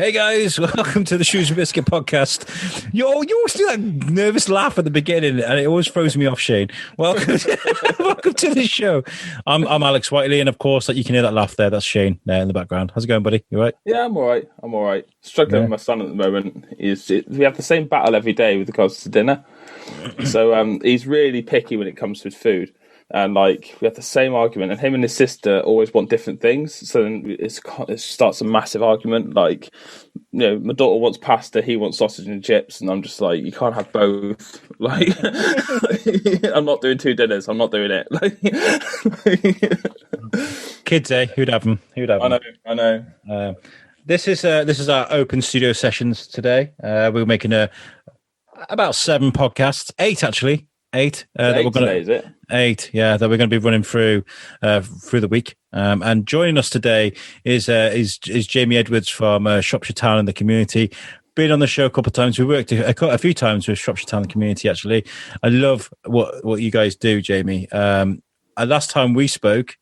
Hey guys, welcome to the Shrewsbury Biscuit podcast. You always do that nervous laugh at the beginning, and it always throws me off, Shane. Welcome to the show. I'm Alex Whiteley, and of course, you can hear that laugh there. That's Shane there in the background. How's it going, buddy? You all right? Yeah, I'm all right. Struggling with my son at the moment. We have the same battle every day with regards to dinner. So he's really picky when it comes to food. And we have the same argument, and him and his sister always want different things. So then it starts a massive argument. My daughter wants pasta, he wants sausage and chips, and I'm just like, you can't have both. I'm not doing two dinners. I'm not doing it. Kids, eh? Who'd have them? I know. This is our open studio sessions today. We're making about 7 podcasts, 8 actually. 8 that we're going to. Is it? 8, yeah, that we're going to be running through the week. And joining us today is Jamie Edwards from Shropshire Town and the community. Been on the show a couple of times. We worked a few times with Shropshire Town and the community. Actually, I love what you guys do, Jamie. Last time we spoke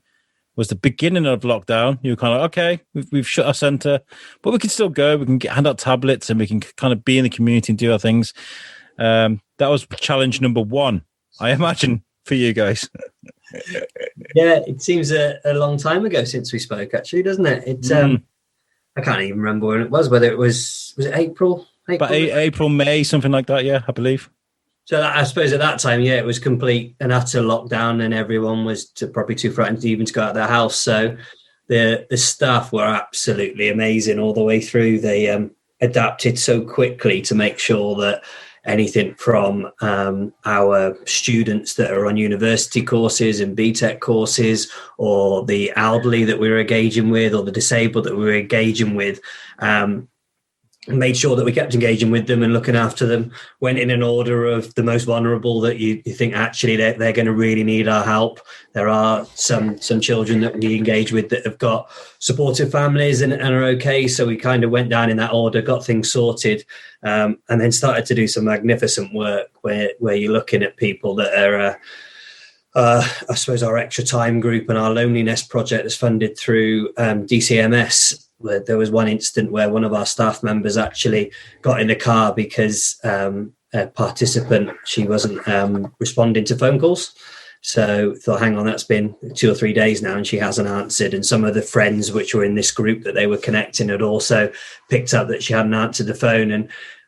was the beginning of lockdown. You were kind of okay. We've shut our centre, but we can still go. We can hand out tablets and we can kind of be in the community and do our things. That was challenge number 1, I imagine, for you guys. Yeah, it seems a long time ago since we spoke, actually, doesn't it? It's I can't even remember when it was, whether it was it April? About April, May, something like that, yeah, I believe. So I suppose at that time, yeah, it was complete and utter lockdown, and everyone was probably too frightened even to go out of their house. So the staff were absolutely amazing all the way through. They adapted so quickly to make sure that anything from our students that are on university courses and BTEC courses, or the elderly that we were engaging with, or the disabled that we were engaging with, made sure that we kept engaging with them and looking after them. Went in an order of the most vulnerable that you think actually they're going to really need our help. There are some children that we engage with that have got supportive families and are okay. So we kind of went down in that order, got things sorted, and then started to do some magnificent work where you're looking at people that are, I suppose, our extra time group and our loneliness project is funded through DCMS. Where there was one incident where one of our staff members actually got in the car because a participant, she wasn't responding to phone calls. So thought, hang on, that's been 2 or 3 days now and she hasn't answered. And some of the friends which were in this group that they were connecting had also picked up that she hadn't answered the phone.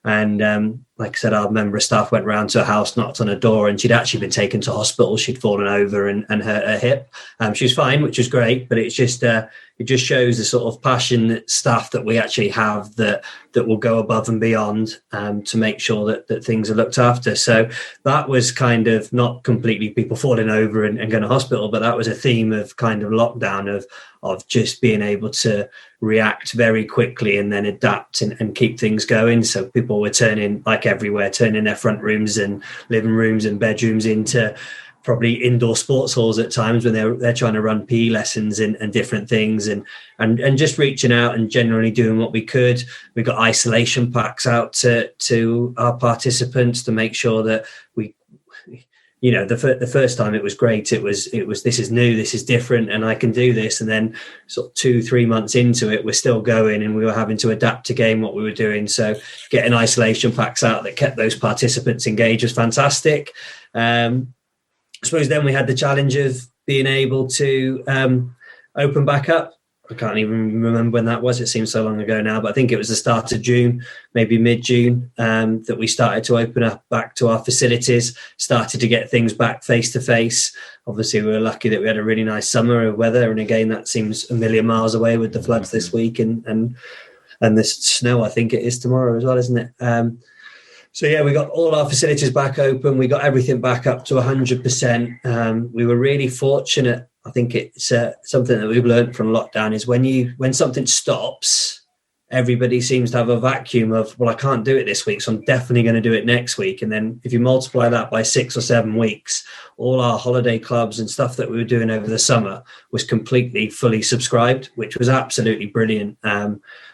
And like I said, our member of staff went round to her house, knocked on her door, and she'd actually been taken to hospital. She'd fallen over and hurt her hip. She was fine, which was great, but it just shows the sort of passionate staff that we actually have that will go above and beyond to make sure that things are looked after. So that was kind of not completely people falling over and going to hospital, but that was a theme of kind of lockdown of just being able to react very quickly and then adapt and keep things going. So people were turning, like everywhere, turning their front rooms and living rooms and bedrooms into probably indoor sports halls at times when they're trying to run PE lessons and different things and just reaching out and generally doing what we could. We got isolation packs out to our participants to make sure that we, the first time it was great. It was this is new, this is different, and I can do this. And then sort of 2-3 months into it, we're still going, and we were having to adapt again what we were doing. So getting isolation packs out that kept those participants engaged was fantastic. I suppose then we had the challenge of being able to open back up. I can't even remember when that was. It seems so long ago now, but I think it was the start of June, maybe mid-June, that we started to open up back to our facilities, started to get things back face-to-face. Obviously, we were lucky that we had a really nice summer of weather. And again, that seems a million miles away with the floods this week and the snow, I think it is tomorrow as well, isn't it? So, yeah, we got all our facilities back open. We got everything back up to 100%. We were really fortunate. I think it's something that we've learned from lockdown is when something stops, everybody seems to have a vacuum of, well, I can't do it this week, so I'm definitely going to do it next week. And then if you multiply that by 6 or 7 weeks, all our holiday clubs and stuff that we were doing over the summer was completely fully subscribed, which was absolutely brilliant.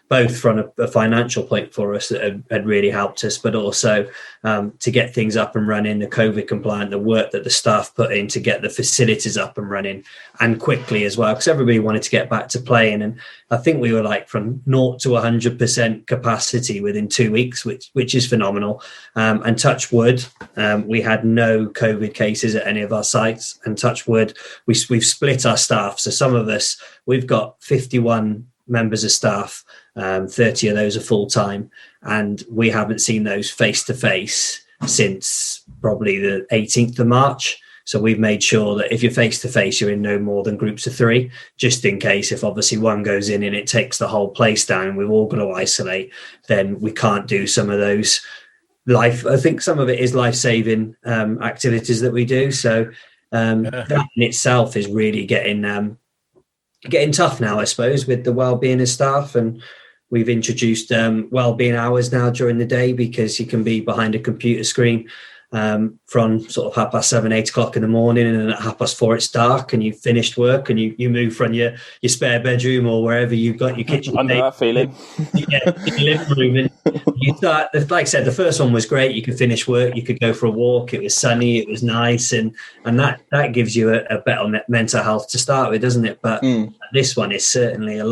both from a financial point for us that had really helped us, but also to get things up and running, the COVID compliant, the work that the staff put in to get the facilities up and running, and quickly as well, because everybody wanted to get back to playing. And I think we were like from 0 to 100% capacity within 2 weeks, which is phenomenal. And touch wood, we had no COVID cases at any of our sites. And touch wood, we've split our staff. So some of us, we've got 51 members of staff, 30 of those are full-time, and we haven't seen those face-to-face since probably the 18th of March. So we've made sure that if you're face-to-face, you're in no more than groups of 3, just in case if obviously one goes in and it takes the whole place down and we've all got to isolate, then we can't do some of those I think some of it is life-saving activities that we do. So that in itself is really getting tough now, I suppose, with the well-being of staff. And we've introduced well-being hours now during the day, because you can be behind a computer screen from sort of 7:30, 8 o'clock in the morning, and then at 4:30 it's dark and you've finished work and you move from your spare bedroom or wherever you've got your kitchen. I know that feeling. Yeah, your living room. And you start, like I said, the first one was great. You could finish work, you could go for a walk, it was sunny, it was nice, and that gives you a better mental health to start with, doesn't it? But this one is certainly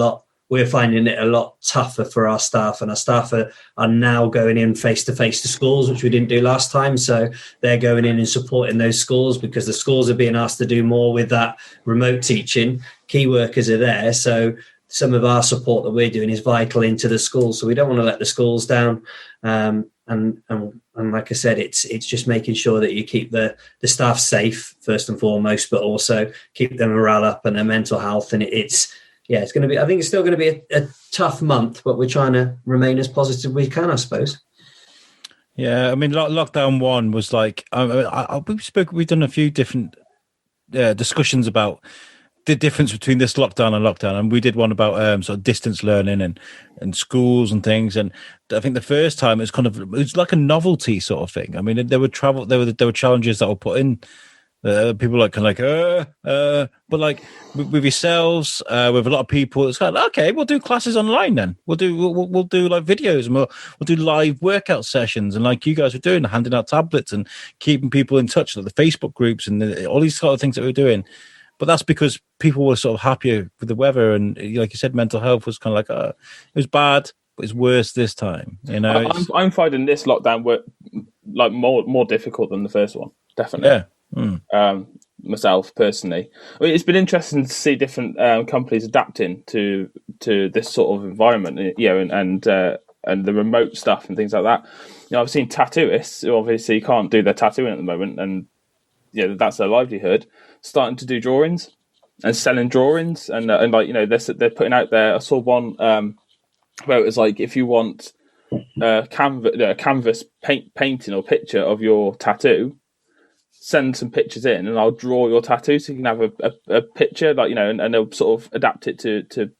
we're finding it a lot tougher for our staff, and our staff are now going in face-to-face to schools, which we didn't do last time. So they're going in and supporting those schools, because the schools are being asked to do more with that remote teaching. Key workers are there. So some of our support that we're doing is vital into the schools. So we don't want to let the schools down. And like I said, it's just making sure that you keep the staff safe first and foremost, but also keep their morale up and their mental health. And it's going to be, I think it's still going to be a tough month, but we're trying to remain as positive as we can, I suppose. Yeah, I mean, lockdown 1 was like, we've done a few different discussions about the difference between this lockdown, and we did one about sort of distance learning and schools and things. And I think the first time it was like a novelty sort of thing. I mean, there were challenges that were put in. People but like with yourselves, with a lot of people, it's kind of okay. We'll do classes online then. We'll do like videos, and we'll do live workout sessions, and like you guys were doing, handing out tablets and keeping people in touch, like the Facebook groups and all these sort of things that we're doing. But that's because people were sort of happier with the weather, and like you said, mental health was kind of like it was bad, but it's worse this time. You know, I'm finding this lockdown like more difficult than the first one, definitely. Yeah. Myself personally, I mean, it's been interesting to see different companies adapting to this sort of environment, and the remote stuff and things like that. I've seen tattooists who obviously can't do their tattooing at the moment, and that's their livelihood, starting to do drawings and selling drawings, and like they're putting out there. I saw one where it was like, if you want a canvas painting or picture of your tattoo, send some pictures in and I'll draw your tattoo, so you can have a picture, like, and they'll sort of adapt it to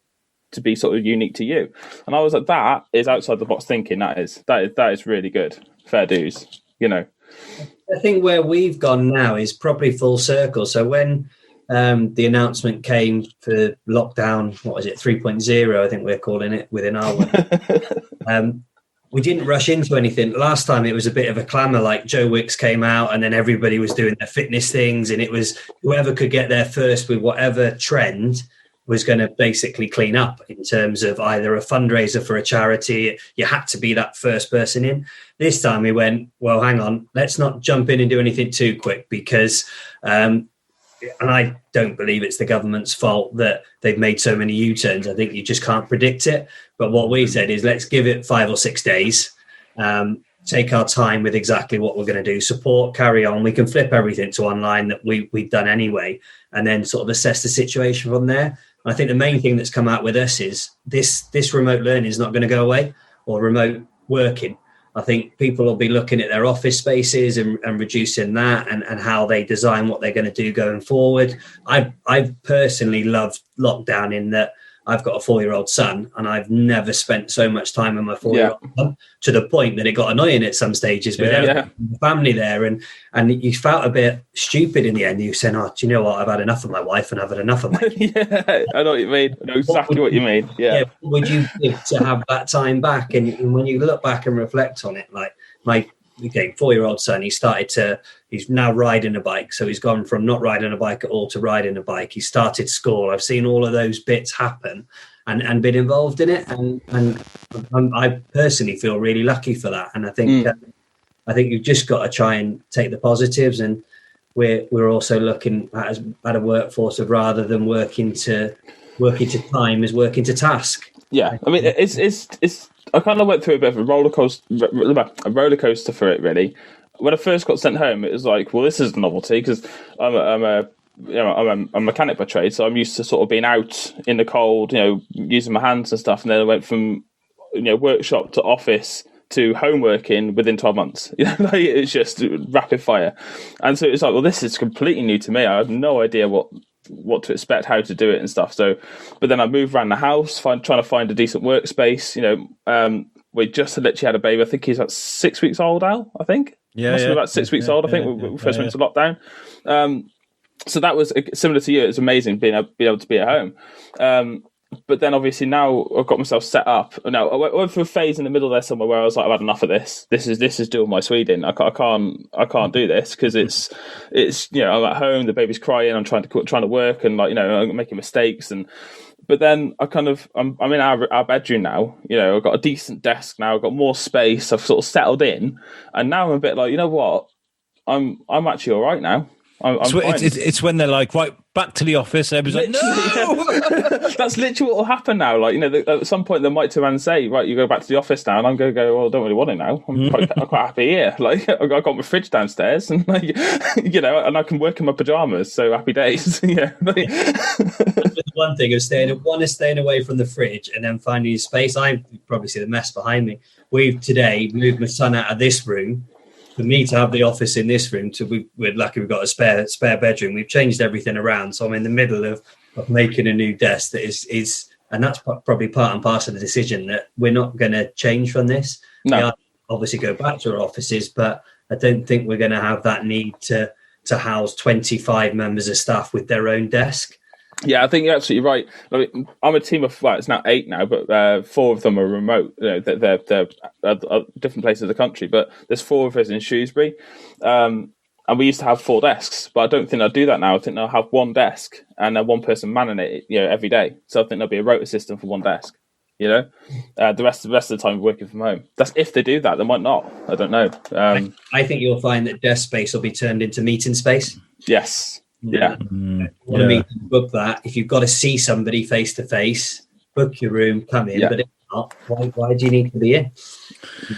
be sort of unique to you. And I was like, that is outside the box thinking. That is really good. Fair dues, I think where we've gone now is probably full circle. So when the announcement came for lockdown, what was it, 3.0, I think we're calling it within our one. We didn't rush into anything. Last time it was a bit of a clamour, like Joe Wicks came out and then everybody was doing their fitness things, and it was whoever could get there first with whatever trend was going to basically clean up in terms of either a fundraiser for a charity. You had to be that first person in. This time we went, well, hang on, let's not jump in and do anything too quick, because and I don't believe it's the government's fault that they've made so many U-turns. I think you just can't predict it. But what we said is, let's give it 5 or 6 days, take our time with exactly what we're going to do, support, carry on. We can flip everything to online that we've done anyway, and then sort of assess the situation from there. And I think the main thing that's come out with us is this remote learning is not going to go away, or remote working. I think people will be looking at their office spaces and reducing that, and how they design what they're going to do going forward. I personally loved lockdown in that I've got a 4-year-old son, and I've never spent so much time with my 4-year-old son, to the point that it got annoying at some stages with the family there. And you felt a bit stupid in the end. You saying, "Oh, do you know what? I've had enough of my wife, and I've had enough of my yeah, I know what you mean. I know exactly what you mean. Yeah. Would you give to have that time back? And when you look back and reflect on it, like my 4-year-old son, he's now riding a bike. So he's gone from not riding a bike at all to riding a bike. He started school. I've seen all of those bits happen and been involved in it. And I personally feel really lucky for that. And I think you've just got to try and take the positives. And we're also looking at a workforce of, rather than working to time, is working to task. Yeah, I mean, it's. I kind of went through a bit of a roller coaster for it, really. When I first got sent home, it was like, well, this is a novelty, because I'm a mechanic by trade, so I'm used to sort of being out in the cold, using my hands and stuff. And then I went from workshop to office to home working within 12 months. Like, it's just rapid fire. And so it's like, well, this is completely new to me. I have no idea what to expect, how to do it and stuff. So, but then I moved around the house, trying to find a decent workspace. We just literally had a baby. I think he's about 6 weeks old, Al. I think. Must be about 6 weeks old. I think when we first went to lockdown. So that was similar to you. It was amazing being able to be at home. But then obviously now I've got myself set up. Now I went through a phase in the middle there somewhere where I was like, I've had enough of this. This is doing my Sweden. I can't do this, because it's I'm at home, the baby's crying, I'm trying to work, and I'm making mistakes. But then I'm in our bedroom now. I've got a decent desk now. I've got more space. I've sort of settled in, and now I'm a bit like, you know what? I'm actually all right now. It's when they're like, right, back to the office. Everybody's like, no. That's literally what will happen now. Like, at some point they might turn around and say, right, you go back to the office now, and I'm going to go, well, I don't really want it now. I'm quite happy here. Like, I've got my fridge downstairs, and and I can work in my pajamas. So happy days. Yeah. One thing of staying away from the fridge and then finding your space. I probably see the mess behind me. We've today moved my son out of this room. For me to have the office in this room, we're lucky we've got a spare bedroom. We've changed everything around, so I'm in the middle of making a new desk that is, and that's probably part and parcel of the decision that we're not going to change from this. No. We are obviously go back to our offices, but I don't think we're going to have that need to house 25 members of staff with their own desk. Yeah, I think you're absolutely right. I'm a team of, it's now 8 now, but 4 of them are remote. They're different places of the country, but there's 4 of us in Shrewsbury. And we used to have 4 desks, but I don't think I'll do that now. I think I'll have 1 desk and then 1 person manning it, every day. So I think there'll be a rota system for 1 desk. The rest of the time working from home. That's if they do that. They might not. I don't know. I think you'll find that desk space will be turned into meeting space. Yes. Yeah. Book that. If you've got to see somebody face to face, book your room, come in. Yeah. But if not, why do you need to be in?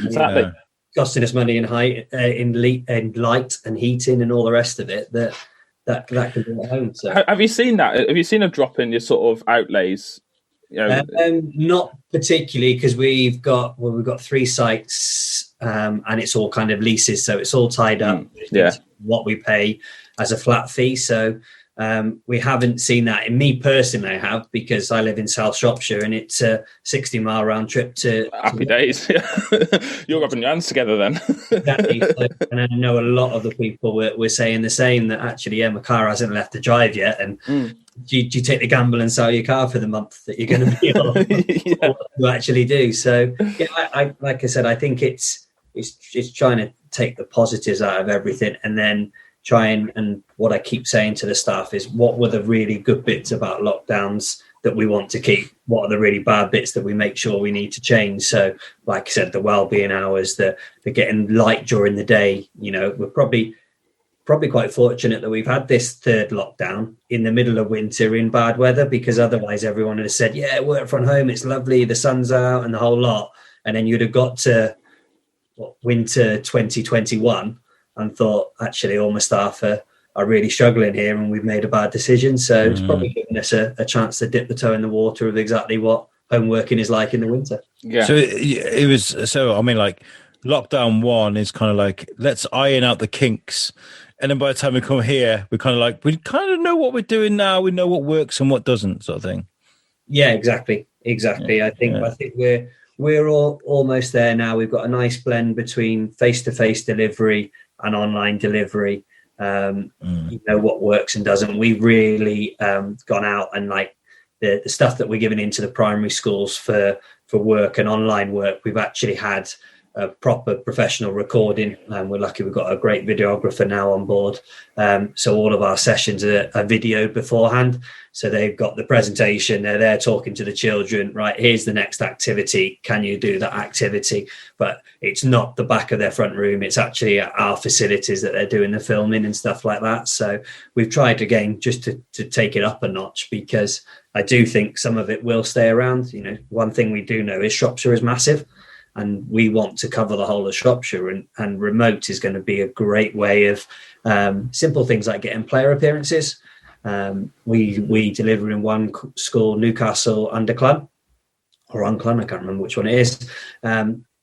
Exactly. Yeah. Costing us money in light and heating and all the rest of it that can be at home. So have you seen that? Have you seen a drop in your sort of outlays? Not particularly, because we've got 3 sites and it's all kind of leases, so it's all tied up. What we pay as a flat fee. So we haven't seen that. In me personally, I have, because I live in South Shropshire and it's a 60-mile round trip to happy days. You're rubbing your hands together then. Exactly. And I know a lot of the people were saying the same, that actually, my car hasn't left the drive yet. And do you take the gamble and sell your car for the month that you're going to be on? What you actually do. So I like I said, I think it's trying to take the positives out of everything, and then try and what I keep saying to the staff is, what were the really good bits about lockdowns that we want to keep? What are the really bad bits that we make sure we need to change? So, like I said, the well-being hours, the getting light during the day. We're probably quite fortunate that we've had this 3rd lockdown in the middle of winter in bad weather, because otherwise everyone would have said, yeah, work from home, it's lovely, the sun's out and the whole lot. And then you'd have got to winter 2021 and thought, actually, all my staff are really struggling here and we've made a bad decision. So it's probably given us a chance to dip the toe in the water of exactly what home working is like in the winter. Yeah. So it was, lockdown 1 is kind of like, let's iron out the kinks. And then by the time we come here, we kind of know what we're doing now. We know what works and what doesn't, sort of thing. Yeah, exactly. I think we're all almost there now. We've got a nice blend between face-to-face delivery and online delivery. You know what works and doesn't. We've really gone out and like the stuff that we're giving into the primary schools for work and online work. We've actually had a proper professional recording, and we're lucky we've got a great videographer now on board. So all of our sessions are videoed beforehand. So they've got the presentation, they're there talking to the children, right, here's the next activity, can you do that activity? But it's not the back of their front room, it's actually at our facilities that they're doing the filming and stuff like that. So we've tried again just to take it up a notch, because I do think some of it will stay around. You know, one thing we do know is Shropshire is massive, and we want to cover the whole of Shropshire, and remote is going to be a great way of simple things like getting player appearances. We deliver in one school, Newcastle under Clun or on Clun, I can't remember which one it is.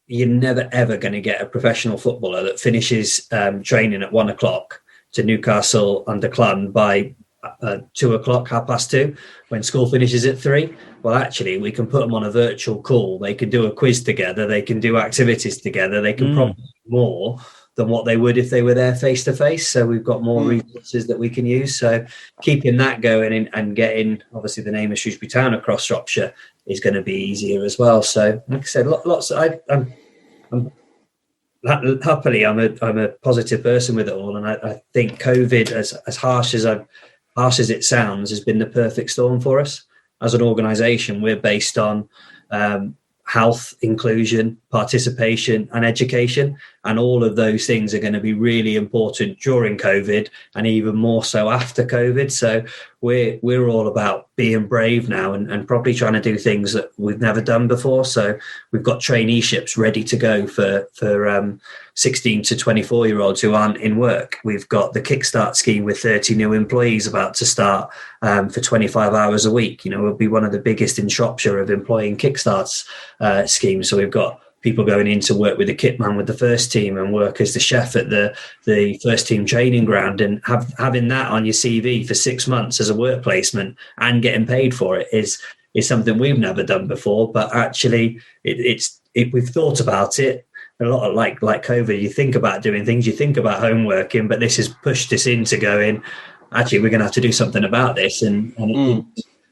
You're never ever going to get a professional footballer that finishes training at 1 o'clock to Newcastle under Clun by 2 o'clock, 2:30, when school finishes at 3. Well, actually, we can put them on a virtual call. They can do a quiz together. They can do activities together. They can probably do more than what they would if they were there face to face. So we've got more resources that we can use. So keeping that going and getting, obviously, the name of Shrewsbury Town across Shropshire is going to be easier as well. So, like I said, lots. Happily, I'm a positive person with it all, and I think COVID, as harsh as it sounds, has been the perfect storm for us. As an organisation, we're based on health, inclusion, participation and education. And all of those things are going to be really important during COVID and even more so after COVID. So we're all about being brave now and probably trying to do things that we've never done before. So we've got traineeships ready to go for 16 to 24-year-olds who aren't in work. We've got the Kickstart scheme with 30 new employees about to start for 25 hours a week. You know, we'll be one of the biggest in Shropshire of employing Kickstarts schemes. So we've got people going in to work with the kit man with the first team and work as the chef at the first team training ground, and having that on your CV for 6 months as a work placement and getting paid for it is something we've never done before. But actually we've thought about it a lot. Of like COVID, you think about doing things, you think about homeworking, but this has pushed us into going, actually, we're going to have to do something about this. And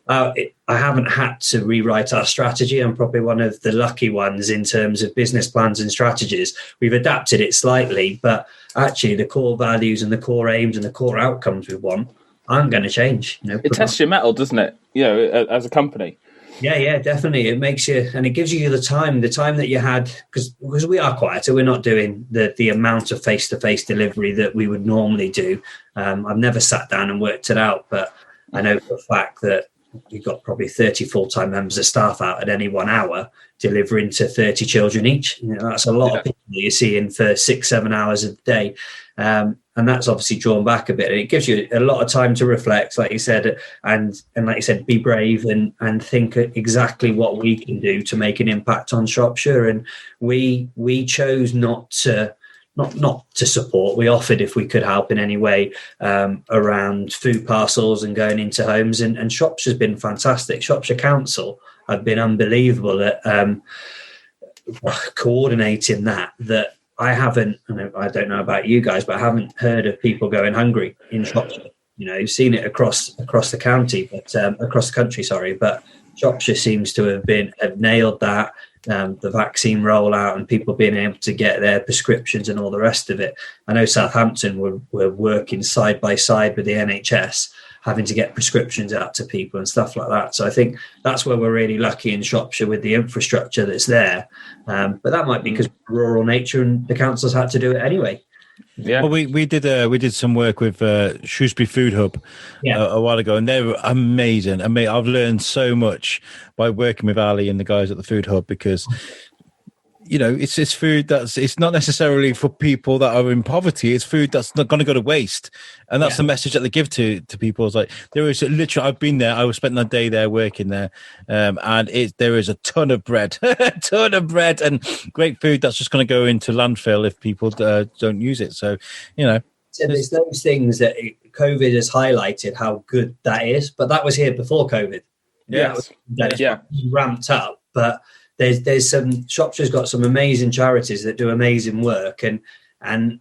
I haven't had to rewrite our strategy. I'm probably one of the lucky ones in terms of business plans and strategies. We've adapted it slightly, but actually the core values and the core aims and the core outcomes we want aren't going to change. You know, it tests your mettle, doesn't it? You know, as a company. Yeah, definitely. It makes you, and it gives you the time that you had, because we are quieter. We're not doing the amount of face-to-face delivery that we would normally do. I've never sat down and worked it out, but I know for a fact that you've got probably 30 full-time members of staff out at any 1 hour delivering to 30 children each. You know, that's a lot of people that you're seeing for 6-7 hours a day. And that's obviously drawn back a bit. And it gives you a lot of time to reflect, like you said, and like you said, be brave and think exactly what we can do to make an impact on Shropshire. And we chose not to support. We offered if we could help in any way around food parcels and going into homes. And Shropshire's been fantastic. Shropshire Council have been unbelievable at coordinating that I haven't, and I don't know about you guys, but I haven't heard of people going hungry in Shropshire. You know, you've seen it across the county, but across the country, sorry. But Shropshire seems to have nailed that. The vaccine rollout and people being able to get their prescriptions and all the rest of it. I know Southampton were working side by side with the NHS, having to get prescriptions out to people and stuff like that. So I think that's where we're really lucky in Shropshire with the infrastructure that's there. But that might be because of rural nature and the councils had to do it anyway. Yeah. Well, we did some work with Shrewsbury Food Hub a while ago, and they were amazing. I've learned so much by working with Ali and the guys at the Food Hub, because you know, it's food it's not necessarily for people that are in poverty. It's food that's not going to go to waste, and that's the message that they give to people. It's like, there is literally, I've been there. I was spending a day there working there, and there is a ton of bread, and great food that's just going to go into landfill if people don't use it. So, you know, so there's those things that COVID has highlighted how good that is, but that was here before COVID. Yes. Ramped up, but there's some Shropshire's got some amazing charities that do amazing work, and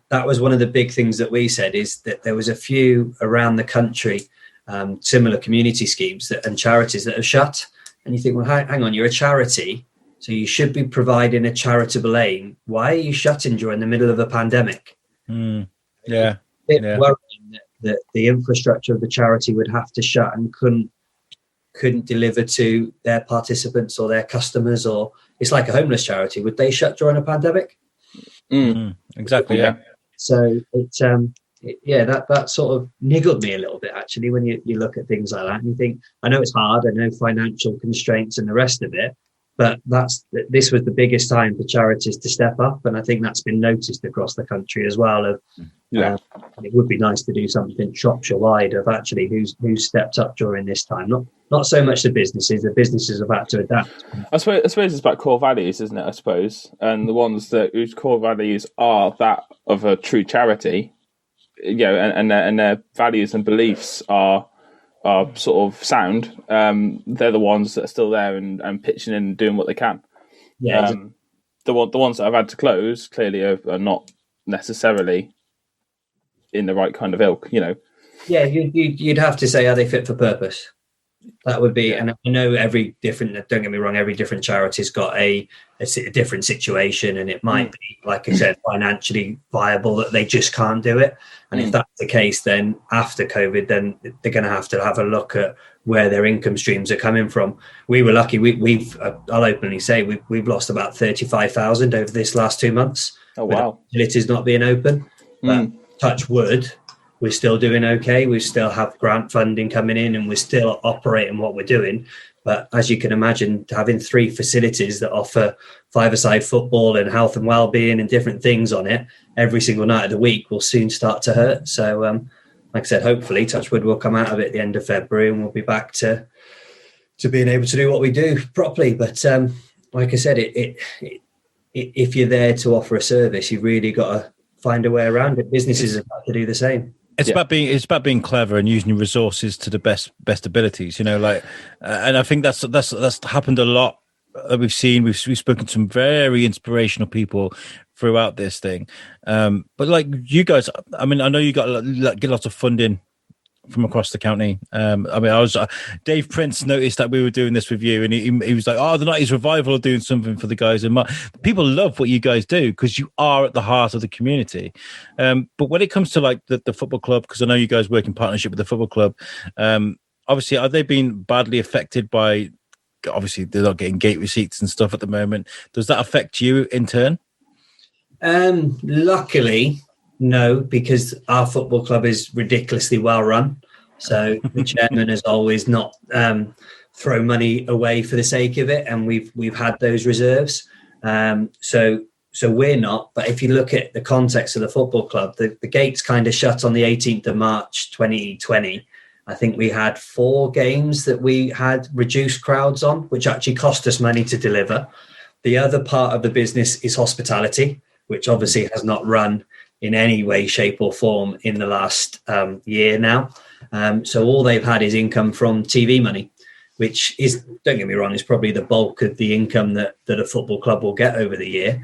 that was one of the big things that we said, is that there was a few around the country, similar community schemes and charities that have shut, and you think, well, hang on, you're a charity, so you should be providing a charitable aim. Why are you shutting during the middle of a pandemic? Yeah. Worrying that the infrastructure of the charity would have to shut and couldn't deliver to their participants or their customers, or it's like a homeless charity. Would they shut during a pandemic? Exactly. Yeah. So that sort of niggled me a little bit, actually, when you look at things like that and you think, I know it's hard, I know financial constraints and the rest of it, but this was the biggest time for charities to step up, and I think that's been noticed across the country as well. It would be nice to do something Shropshire wide of actually who's stepped up during this time. Not so much the businesses have had to adapt. I suppose it's about core values, isn't it? I suppose, and the ones whose core values are that of a true charity, and their values and beliefs are sort of sound. They're the ones that are still there and pitching in and doing what they can. The ones that I've had to close clearly are not necessarily in the right kind of ilk, Yeah, you'd have to say, are they fit for purpose? That would be, and I know every different, don't get me wrong, every different charity's got a different situation, and it might be, like I said, financially viable that they just can't do it. And if that's the case, then after COVID, then they're going to have a look at where their income streams are coming from. We were lucky. I'll openly say we've lost about 35,000 over this last 2 months. Oh, wow. Facilities not being open, but touch wood, we're still doing okay. We still have grant funding coming in, and we're still operating what we're doing. But as you can imagine, having 3 facilities that offer five-a-side football and health and well-being and different things on it every single night of the week will soon start to hurt. So, like I said, hopefully, touch wood, will come out of it at the end of February, and we'll be back to being able to do what we do properly. But like I said, if you're there to offer a service, you've really got to find a way around it. Businesses have got to do the same. It's about being clever and using your resources to the best abilities, and I think that's happened a lot that we've seen. We've spoken to some very inspirational people throughout this thing, but like you guys, I mean, I know you get lots of funding from across the county. Dave Prince noticed that we were doing this with you, and he was like, "Oh, the 90s revival are doing something for the guys." And people love what you guys do because you are at the heart of the community. But when it comes to like the football club, because I know you guys work in partnership with the football club, obviously, are they being badly affected by? Obviously, they're not getting gate receipts and stuff at the moment. Does that affect you in turn? Luckily, no, because our football club is ridiculously well run. So the chairman has always not thrown money away for the sake of it, and we've had those reserves. So we're not. But if you look at the context of the football club, the gates kind of shut on the 18th of March 2020. I think we had 4 games that we had reduced crowds on, which actually cost us money to deliver. The other part of the business is hospitality, which obviously has not run in any way, shape or form in the last year now. So all they've had is income from TV money, which is, don't get me wrong, is probably the bulk of the income that a football club will get over the year.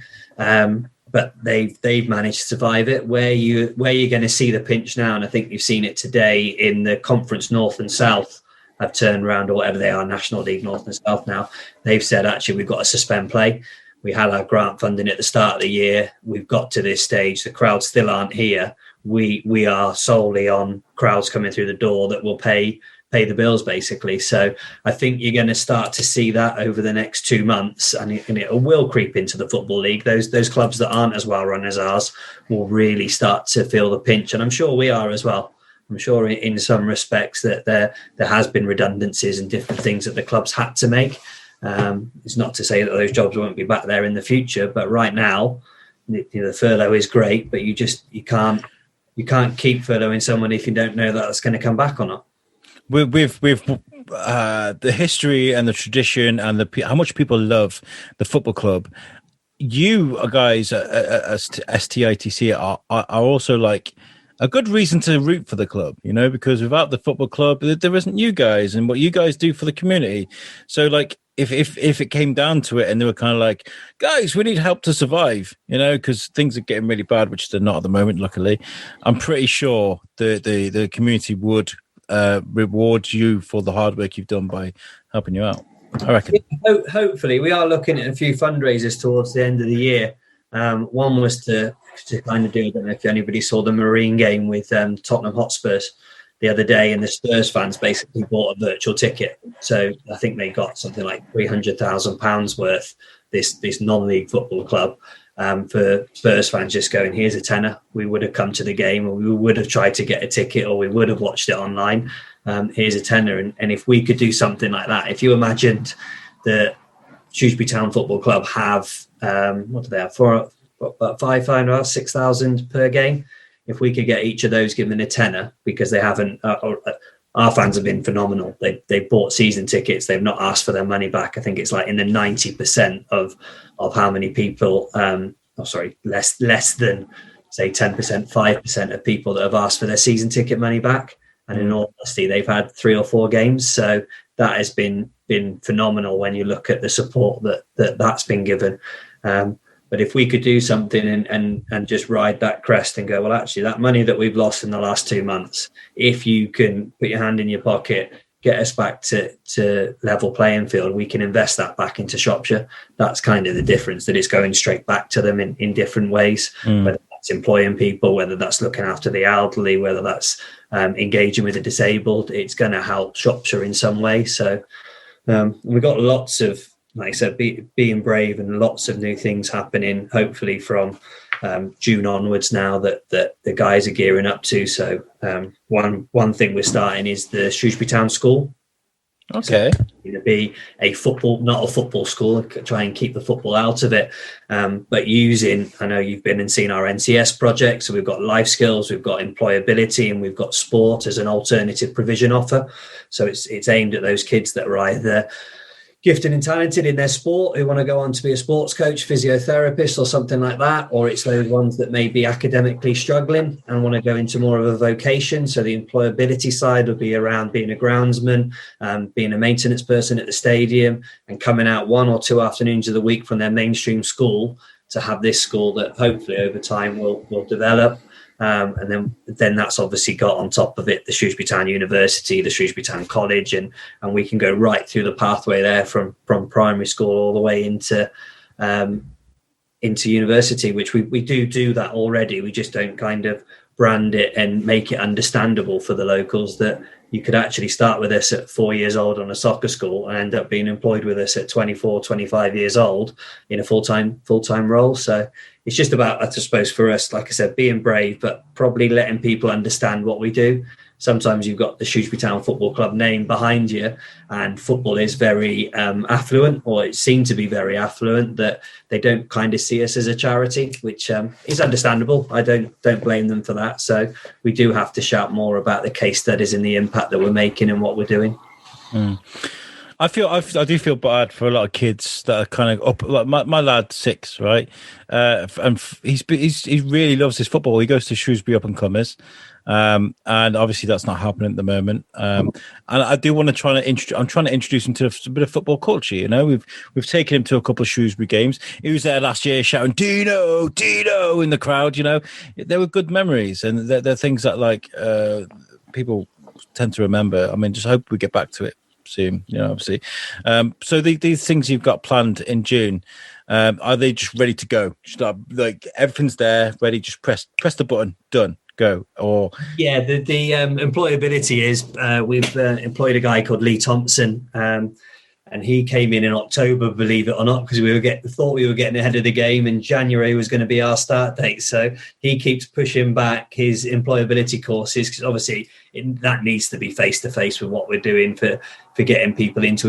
But they've managed to survive it. Where you're going to see the pinch now, and I think you've seen it today in the Conference North and South have turned around, or whatever they are, National League North and South now. They've said, actually, we've got to suspend play. We had our grant funding at the start of the year. We've got to this stage. The crowds still aren't here. We are solely on crowds coming through the door that will pay the bills, basically. So I think you're going to start to see that over the next 2 months, and it will creep into the Football League. Those clubs that aren't as well run as ours will really start to feel the pinch, and I'm sure we are as well. I'm sure in some respects that there has been redundancies and different things that the clubs had to make. It's not to say that those jobs won't be back there in the future, but right now, the furlough is great, but you can't keep furloughing someone if you don't know that that's going to come back or not. With the history and the tradition and how much people love the football club, you guys at STITC are also like a good reason to root for the club, because without the football club, there isn't you guys and what you guys do for the community. So, like, if it came down to it and they were kind of like, guys, we need help to survive, because things are getting really bad, which they're not at the moment, luckily, I'm pretty sure the community would reward you for the hard work you've done by helping you out, I reckon. Hopefully, we are looking at a few fundraisers towards the end of the year. One was to kind of do, I don't know if anybody saw the Marine game with Tottenham Hotspurs the other day, and the Spurs fans basically bought a virtual ticket. So I think they got something like £300,000 worth, this non-league football club, for Spurs fans just going, here's a tenner. We would have come to the game, or we would have tried to get a ticket, or we would have watched it online. Here's a tenner. And if we could do something like that, if you imagined the Shrewsbury Town Football Club have, what do they have, about 6,000 per game. If we could get each of those given a tenner, because they haven't, our fans have been phenomenal. They bought season tickets. They've not asked for their money back. I think it's like in the 90% of how many people, less than say 10%, 5% of people that have asked for their season ticket money back. And in all honesty, they've had 3 or 4 games. So that has been phenomenal when you look at the support that's been given. But if we could do something and just ride that crest and go, well, actually, that money that we've lost in the last 2 months, if you can put your hand in your pocket, get us back to level playing field, we can invest that back into Shropshire. That's kind of the difference, that it's going straight back to them in different ways, whether that's employing people, whether that's looking after the elderly, whether that's engaging with the disabled. It's going to help Shropshire in some way. So we've got lots of, like I said, being brave, and lots of new things happening, hopefully from June onwards now that the guys are gearing up to. So one thing we're starting is the Shrewsbury Town School. Okay. So it's going to be not a football school, try and keep the football out of it, but using, I know you've been and seen our NCS project. So we've got life skills, we've got employability, and we've got sport as an alternative provision offer. So it's aimed at those kids that are either gifted and talented in their sport, who want to go on to be a sports coach, physiotherapist, or something like that, or it's those ones that may be academically struggling and want to go into more of a vocation. So the employability side will be around being a groundsman, being a maintenance person at the stadium, and coming out 1 or 2 afternoons of the week from their mainstream school to have this school that hopefully over time will develop. And then that's obviously got on top of it the Shrewsbury Town University, the Shrewsbury Town College, and we can go right through the pathway there from primary school all the way into university, which we do that already. We just don't kind of brand it and make it understandable for the locals that you could actually start with us at 4 years old on a soccer school and end up being employed with us at 24, 25 years old in a full-time role. So it's just about, I suppose, for us, like I said, being brave, but probably letting people understand what we do. Sometimes you've got the Shrewsbury Town Football Club name behind you, and football is very affluent, or it seemed to be very affluent, that they don't kind of see us as a charity, which is understandable. I don't blame them for that. So we do have to shout more about the case studies and the impact that we're making and what we're doing. I do feel bad for a lot of kids that are kind of up. Like my lad's 6, right? And he really loves his football. He goes to Shrewsbury Up and Comers. And obviously that's not happening at the moment. And I do want to I'm trying to introduce him to a bit of football culture. We've taken him to a couple of Shrewsbury games. He was there last year shouting Dino in the crowd. There were good memories, and they're things that people tend to remember. I mean, just hope we get back to it soon. Obviously. So these things you've got planned in June, are they just ready to go? Just everything's there, ready. Just press the button, done. Go. Or the employability is we've employed a guy called Lee Thompson, and he came in October, believe it or not, because we thought we were getting ahead of the game, and January was going to be our start date. So he keeps pushing back his employability courses, because obviously that needs to be face to face with what we're doing for getting people into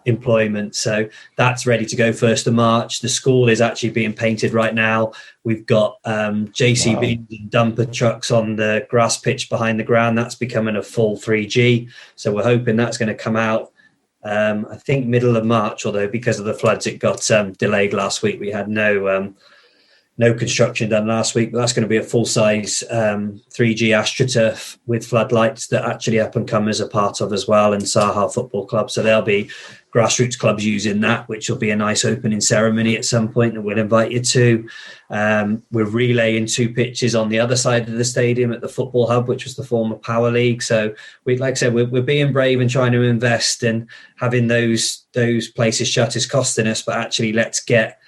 employment. So that's ready to go 1st of March. The school is actually being painted right now. We've got JCBs and dumper trucks on the grass pitch behind the ground. That's becoming a full 3G. So we're hoping that's going to come out, I think middle of March, although because of the floods it got delayed last week. We had no no construction done last week, but that's going to be a full-size 3G AstroTurf with floodlights that actually up and comers are part of as well, and Saha Football Club. So there'll be grassroots clubs using that, which will be a nice opening ceremony at some point that we'll invite you to. We're relaying 2 pitches on the other side of the stadium at the Football Hub, which was the former Power League. So like I said, we're being brave and trying to invest, and having those places shut is costing us, but actually let's get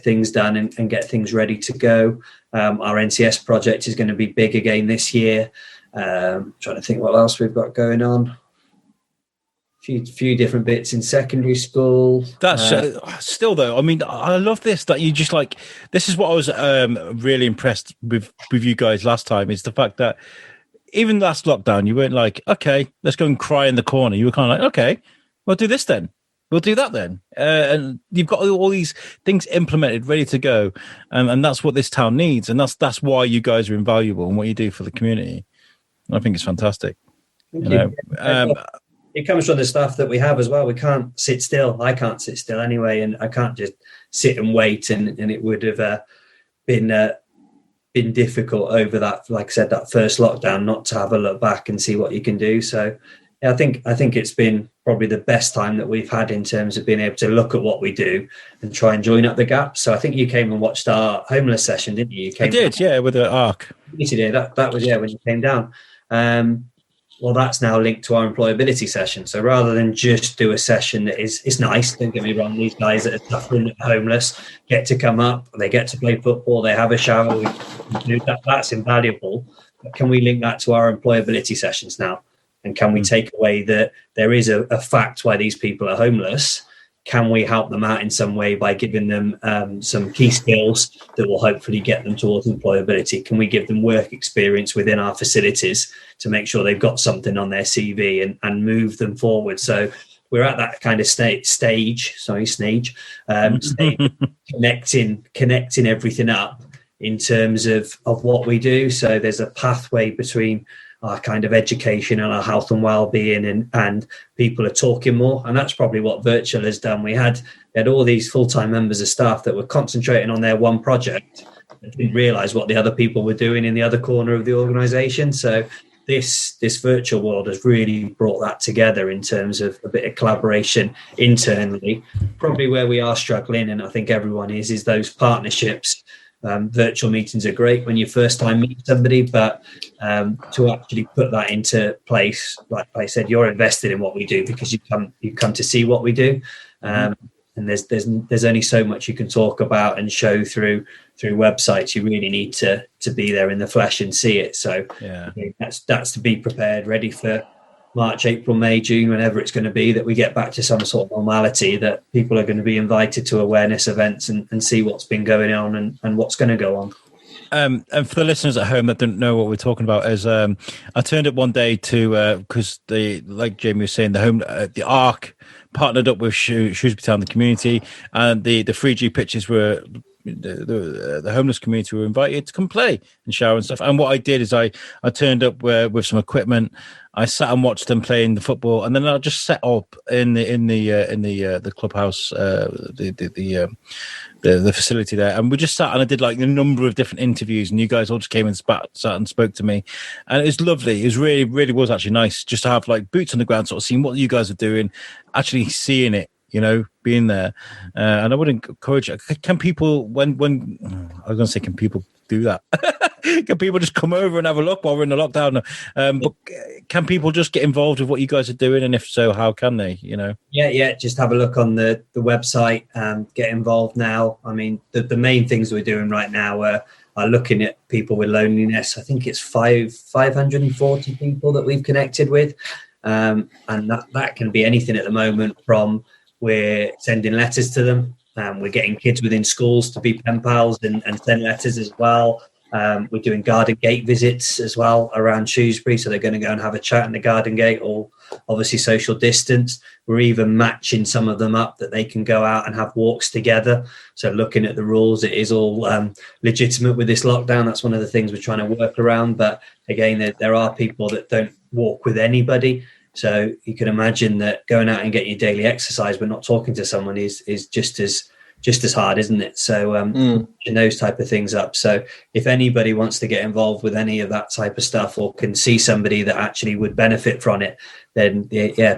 things done and get things ready to go. Our NCS project is going to be big again this year. Trying to think what else we've got going on. Few different bits in secondary school. That's still though. I mean, I love this. That you just like. This is what I was really impressed with you guys last time. Is the fact that even last lockdown, you weren't like, okay, let's go and cry in the corner. You were kind of like, okay, we'll do this then. We'll do that then. And you've got all these things implemented, ready to go. And that's what this town needs. And that's why you guys are invaluable and what you do for the community. I think it's fantastic. Thank you. It comes from the stuff that we have as well. We can't sit still. I can't sit still anyway. And I can't just sit and wait. And it would have been difficult over that, like I said, that first lockdown, not to have a look back and see what you can do. So yeah, I think it's been probably the best time that we've had in terms of being able to look at what we do and try and join up the gaps. So I think you came and watched our homeless session, didn't you? I did, yeah, with the ARC. You did. That was, yeah, when you came down. Well, that's now linked to our employability session. So rather than just do a session that is nice, don't get me wrong, these guys that are suffering, homeless, get to come up, they get to play football, they have a shower, that's invaluable. But can we link that to our employability sessions now? And can we take away that there is a fact why these people are homeless? Can we help them out in some way by giving them some key skills that will hopefully get them towards employability? Can we give them work experience within our facilities to make sure they've got something on their CV and move them forward? So we're at that kind of stage, connecting everything up in terms of what we do. So there's a pathway between our kind of education and our health and well-being, and people are talking more. And that's probably what virtual has done. We had all these full-time members of staff that were concentrating on their one project and didn't realise what the other people were doing in the other corner of the organisation. So this virtual world has really brought that together in terms of a bit of collaboration internally. Probably where we are struggling, and I think everyone is those partnerships. Virtual meetings are great when you first time meet somebody, but to actually put that into place, like I said, you're invested in what we do because you come to see what we do, and there's only so much you can talk about and show through websites. You really need to be there in the flesh and see it. So yeah, that's to be prepared, ready for March, April, May, June, whenever it's going to be, that we get back to some sort of normality, that people are going to be invited to awareness events and see what's been going on and what's going to go on. And for the listeners at home that don't know what we're talking about, is I turned up one day to because like Jamie was saying, the ARC partnered up with Shrewsbury Town, the community, and the 3G pitches were. The homeless community were invited to come play and shower and stuff. And what I did is I turned up with some equipment. I sat and watched them playing the football, and then I just set up in the clubhouse, the facility there, and we just sat and I did like a number of different interviews, and you guys all just came and sat and spoke to me, and it was lovely. It was really was actually nice just to have like boots on the ground, sort of seeing what you guys are doing, actually seeing it. Being there, and I would encourage. Can people, when I was going to say, can people do that? Can people just come over and have a look while we're in the lockdown? But can people just get involved with what you guys are doing? And if so, how can they? Yeah. Just have a look on the website and get involved now. I mean, the main things we're doing right now are looking at people with loneliness. I think it's 540 people that we've connected with, and that can be anything at the moment from. We're sending letters to them. We're getting kids within schools to be pen pals and send letters as well. We're doing garden gate visits as well around Shrewsbury. So they're going to go and have a chat in the garden gate, or obviously social distance. We're even matching some of them up that they can go out and have walks together. So looking at the rules, it is all legitimate with this lockdown. That's one of the things we're trying to work around. But again, there are people that don't walk with anybody. So you can imagine that going out and getting your daily exercise but not talking to someone is just as just as hard, isn't it? So in those type of things up. So if anybody wants to get involved with any of that type of stuff, or can see somebody that actually would benefit from it, then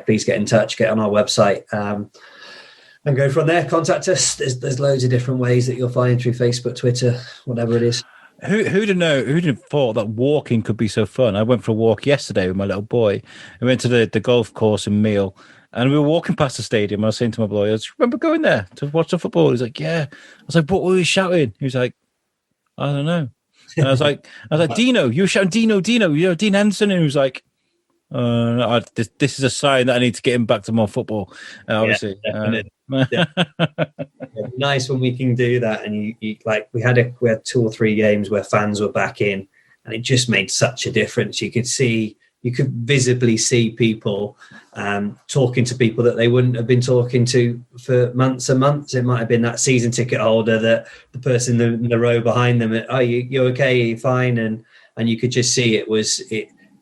please get in touch, get on our website, and go from there. Contact us. There's loads of different ways that you'll find through Facebook, Twitter, whatever it is. Who'd have thought that walking could be so fun? I went for a walk yesterday with my little boy. I went to the golf course in Meal, and we were walking past the stadium. I was saying to my boy, I remember going there to watch the football. He's like, yeah. I was like, what were you shouting? He was like, I don't know. And I was like, Dino, you were shouting Dino, Dean Henderson. And he was like, this is a sign that I need to get him back to more football. Obviously. Nice when we can do that. And you like, we had 2 or 3 games where fans were back in, and it just made such a difference. You could visibly see people talking to people that they wouldn't have been talking to for months and months. It might have been that season ticket holder, that the person in the row behind them, you okay, are you fine? And you could just see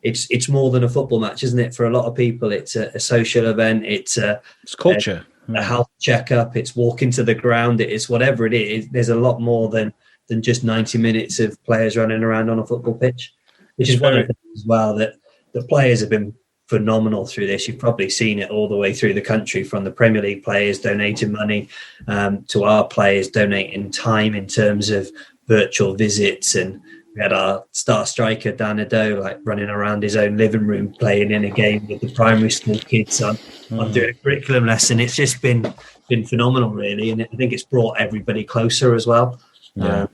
it's more than a football match, isn't it? For a lot of people, it's a social event. It's culture, a health checkup. It's walking to the ground. It is whatever it is. There's a lot more than just 90 minutes of players running around on a football pitch, which is one of the things as well, that the players have been phenomenal through this. You've probably seen it all the way through the country, from the Premier League players donating money to our players donating time in terms of virtual visits. And we had our star striker, Dan Ado, like running around his own living room, playing in a game with the primary school kids on doing a curriculum lesson. It's just been phenomenal, really. And I think it's brought everybody closer as well. Yeah.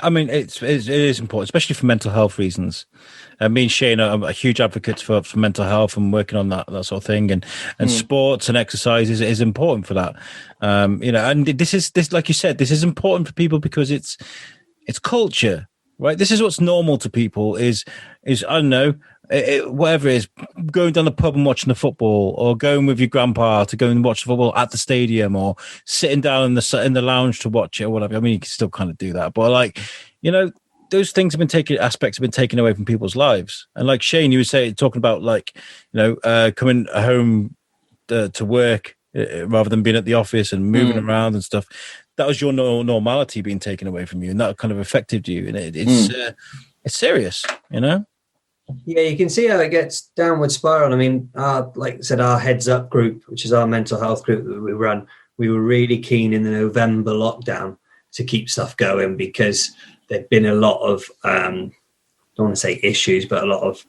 I mean, it is important, especially for mental health reasons. Me and Shane are a huge advocates for mental health and working on that sort of thing. And sports and exercise is important for that. And this, like you said, this is important for people because it's culture, right? This is what's normal to people is I don't know, whatever it is, going down the pub and watching the football, or going with your grandpa to go and watch the football at the stadium, or sitting down in the lounge to watch it, or whatever. I mean, you can still kind of do that, but those things aspects have been taken away from people's lives. And like Shane, you were talking about coming home to work rather than being at the office and moving around and stuff. That was your normality being taken away from you, and that kind of affected you. And it's serious, Yeah, you can see how it gets downward spiral. I mean, like I said, our Heads Up group, which is our mental health group that we run, we were really keen in the November lockdown to keep stuff going, because there'd been a lot of, I don't want to say issues, but a lot of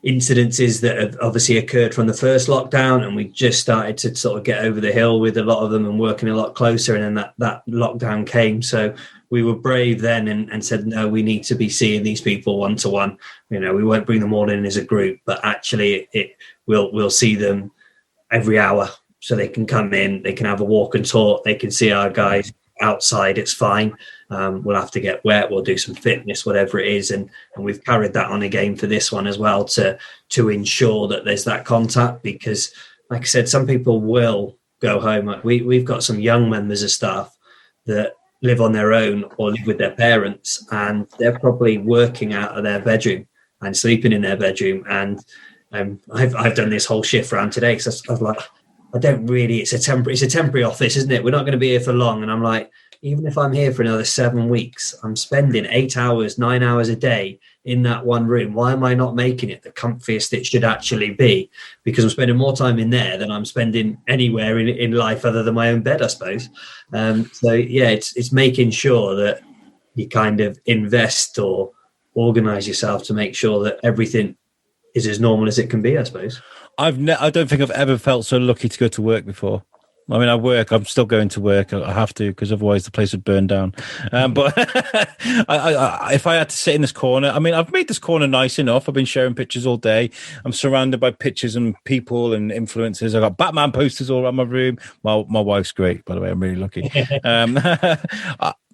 incidences that have obviously occurred from the first lockdown, and we just started to sort of get over the hill with a lot of them and working a lot closer. And then that lockdown came. So we were brave then and said, no, we need to be seeing these people one-to-one. We won't bring them all in as a group, but actually we'll see them every hour. So they can come in, they can have a walk and talk, they can see our guys outside. It's fine. We'll have to get wet, we'll do some fitness, whatever it is. And we've carried that on again for this one as well, to ensure that there's that contact, because like I said, some people will go home. We've got some young members of staff that live on their own or live with their parents, and they're probably working out of their bedroom and sleeping in their bedroom. And I've done this whole shift round today, because I was like, I don't really, it's a temporary office, isn't it? We're not going to be here for long. And I'm like, even if I'm here for another 7 weeks, I'm spending 8 hours, 9 hours a day in that one room. Why am I not making it the comfiest it should actually be? Because I'm spending more time in there than I'm spending anywhere in life other than my own bed, I suppose. It's making sure that you kind of invest or organize yourself to make sure that everything is as normal as it can be, I suppose. I don't think I've ever felt so lucky to go to work before. I mean, I'm still going to work. I have to, because otherwise the place would burn down. But if I had to sit in this corner, I mean, I've made this corner nice enough. I've been sharing pictures all day. I'm surrounded by pictures and people and influencers. I've got Batman posters all around my room. My wife's great, by the way. I'm really lucky.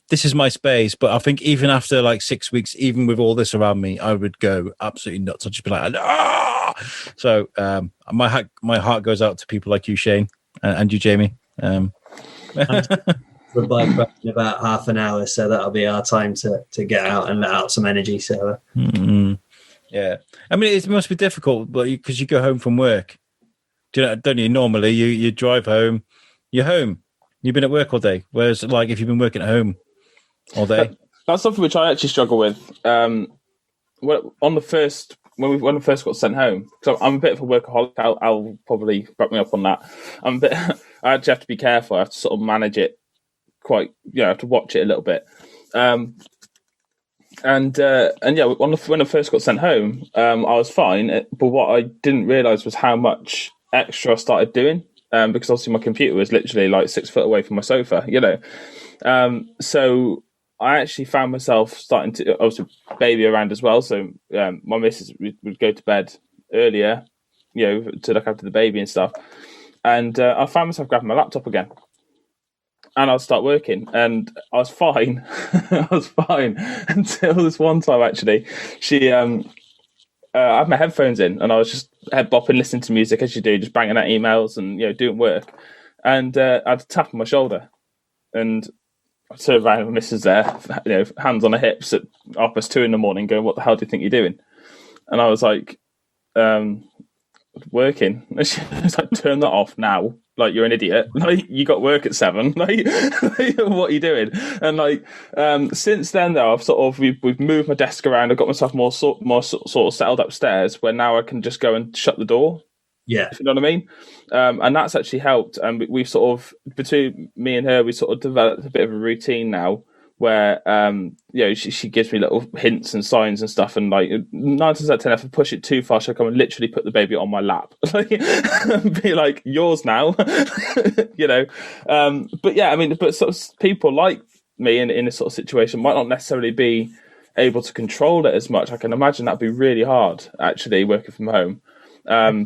This is my space. But I think even after like 6 weeks, even with all this around me, I would go absolutely nuts. I'd just be like, ah! So my heart goes out to people like you, Shane. And you, Jamie. For bike ride in about half an hour, so that'll be our time to get out and let out some energy. So, yeah, I mean, it must be difficult, but because you go home from work, don't you? Normally, you drive home, You're home. You've been at work all day. Whereas, like, if you've been working at home all day, that's something which I actually struggle with. On the first when I first got sent home, because I'm a bit of a workaholic. I'll probably back me up on that. I actually have to be careful. I have to sort of manage it quite. I have to watch it a little bit. When I first got sent home, I was fine. But what I didn't realise was how much extra I started doing. Because obviously my computer was literally like 6 foot away from my sofa. So I actually found myself starting to also baby around as well. So my missus would go to bed earlier, to look after the baby and stuff. And I found myself grabbing my laptop again. And I'll start working, and I was fine. I was fine until this one time. Actually, she, I had my headphones in, and I was just head bopping, listening to music as you do, just banging out emails and doing work. And I had a tap on my shoulder, and I turned around, and my missus there, hands on her hips at 2:30 in the morning, going, "What the hell do you think you're doing?" And I was like, "Working." And she was like, "Turn that off now. Like, you're an idiot. Like, you got work at 7. Like, what are you doing?" And since then, though, we've moved my desk around. I've got myself more sort of settled upstairs, where now I can just go and shut the door. Yeah, if you know what I mean. And that's actually helped. And we've sort of, between me and her, we sort of developed a bit of a routine now, where she gives me little hints and signs and stuff, and like 9 times out of 10, if I push it too far, she'll come and literally put the baby on my lap, and be like, "Yours now," But yeah, I mean, but sort of people like me in a sort of situation might not necessarily be able to control it as much. I can imagine that'd be really hard, actually, working from home.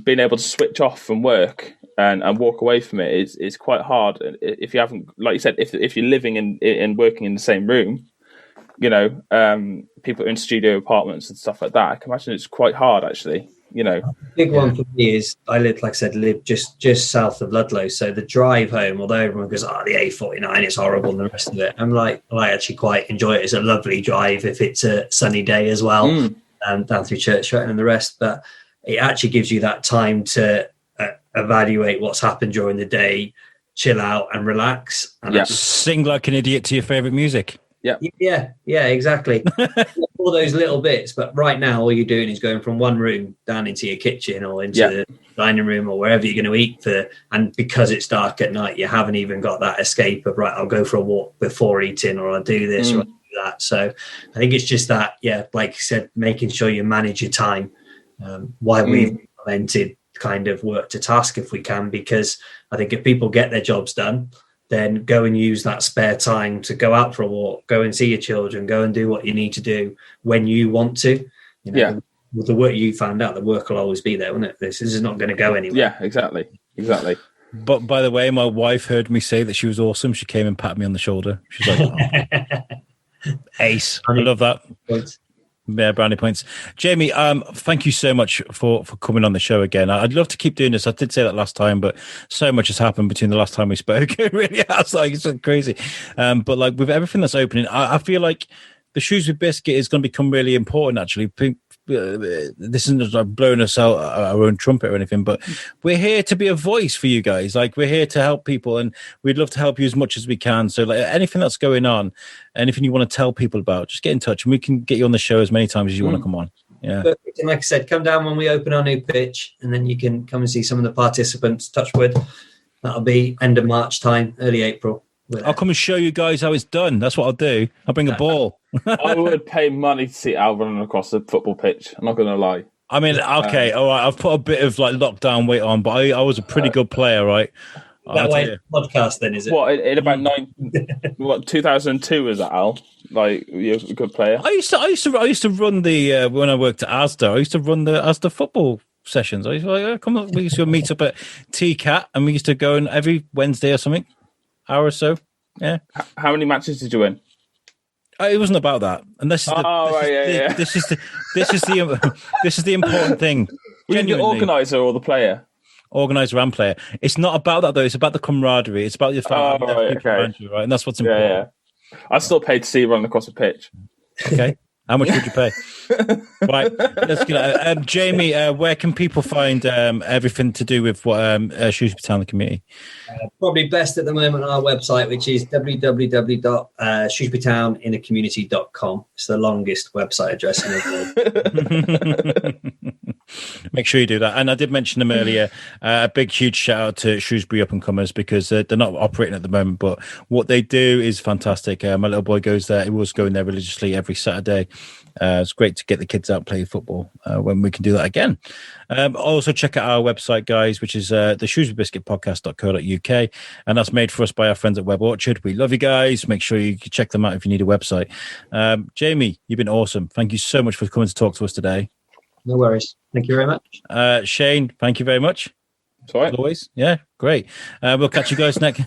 Being able to switch off from work and walk away from it is quite hard if you haven't, like you said, if you're living and working in the same room, people in studio apartments and stuff like that. I can imagine it's quite hard, actually. Big one for me is I live just south of Ludlow, so the drive home, although everyone goes, the A49, it's horrible, and the rest of it, I'm like, I actually quite enjoy it. It's a lovely drive if it's a sunny day as well, down through Church Street and the rest, but it actually gives you that time to evaluate what's happened during the day, chill out and relax. And sing like an idiot to your favourite music. Yeah, exactly. All those little bits. But right now, all you're doing is going from one room down into your kitchen or into the dining room or wherever you're going to eat and because it's dark at night, you haven't even got that escape of, right, I'll go for a walk before eating, or I'll do this or I'll do that. So I think it's just that, like you said, making sure you manage your time. Why we've implemented kind of work to task if we can, because I think if people get their jobs done, then go and use that spare time to go out for a walk, go and see your children, go and do what you need to do when you want to. With the work you found out, the work will always be there, won't it? This is not going to go anywhere. Yeah, exactly. But by the way, my wife heard me say that she was awesome. She came and patted me on the shoulder. She's like, ace. I love that. Yeah, brownie points. Jamie, thank you so much for coming on the show again. I'd love to keep doing this. I did say that last time, but so much has happened between the last time we spoke. It really has. Like, it's crazy. But like with everything that's opening, I feel like the Shrewsbury Biscuit is going to become really important, actually. This isn't like blowing us out our own trumpet or anything, but we're here to be a voice for you guys. Like, we're here to help people, and we'd love to help you as much as we can. So like anything that's going on, anything you want to tell people about, just get in touch and we can get you on the show as many times as you want to come on. Yeah. Perfect. And like I said, come down when we open our new pitch, and then you can come and see some of the participants. Touch wood. That'll be end of March time, early April. I'll come and show you guys how it's done. That's what I'll do. I'll bring a ball. I would pay money to see Al running across the football pitch. I'm not going to lie. I mean, okay, all right. I've put a bit of like lockdown weight on, but I was a pretty good player, right? That way, podcast then, is it? What, in about 2002 was that, Al? Like, you're a good player. I used to run the when I worked at Asda. I used to run the Asda football sessions. I used to like, come on, we used to meet up at TCAT, and we used to go in every Wednesday or something, hour or so. Yeah. How many matches did you win? It wasn't about that, and this is this is the important thing. Were you the organizer or the player? Organizer and player. It's not about that though. It's about the camaraderie. It's about your family, right? And that's what's important. Yeah. I still paid to see you run across the pitch. Okay. How much would you pay? Right, let's get Jamie, where can people find everything to do with what Shrewsbury Town the community? Probably best at the moment on our website, which is www.shrewsburytowninacommunity.com. It's the longest website address in the world. Make sure you do that. And I did mention them earlier. A big, huge shout out to Shrewsbury Up and Comers, because they're not operating at the moment, but what they do is fantastic. My little boy goes there. He was going there religiously every Saturday. It's great to get the kids out playing football when we can do that again. Also check out our website, guys, which is the shrewsburybiscuitpodcast.co.uk, and that's made for us by our friends at Web Orchard. We love you guys. Make sure you check them out if you need a website. Jamie, you've been awesome. Thank you so much for coming to talk to us today. No worries. Thank you very much. Shane, thank you very much. Sorry. As always. Yeah, great. We'll catch you guys next.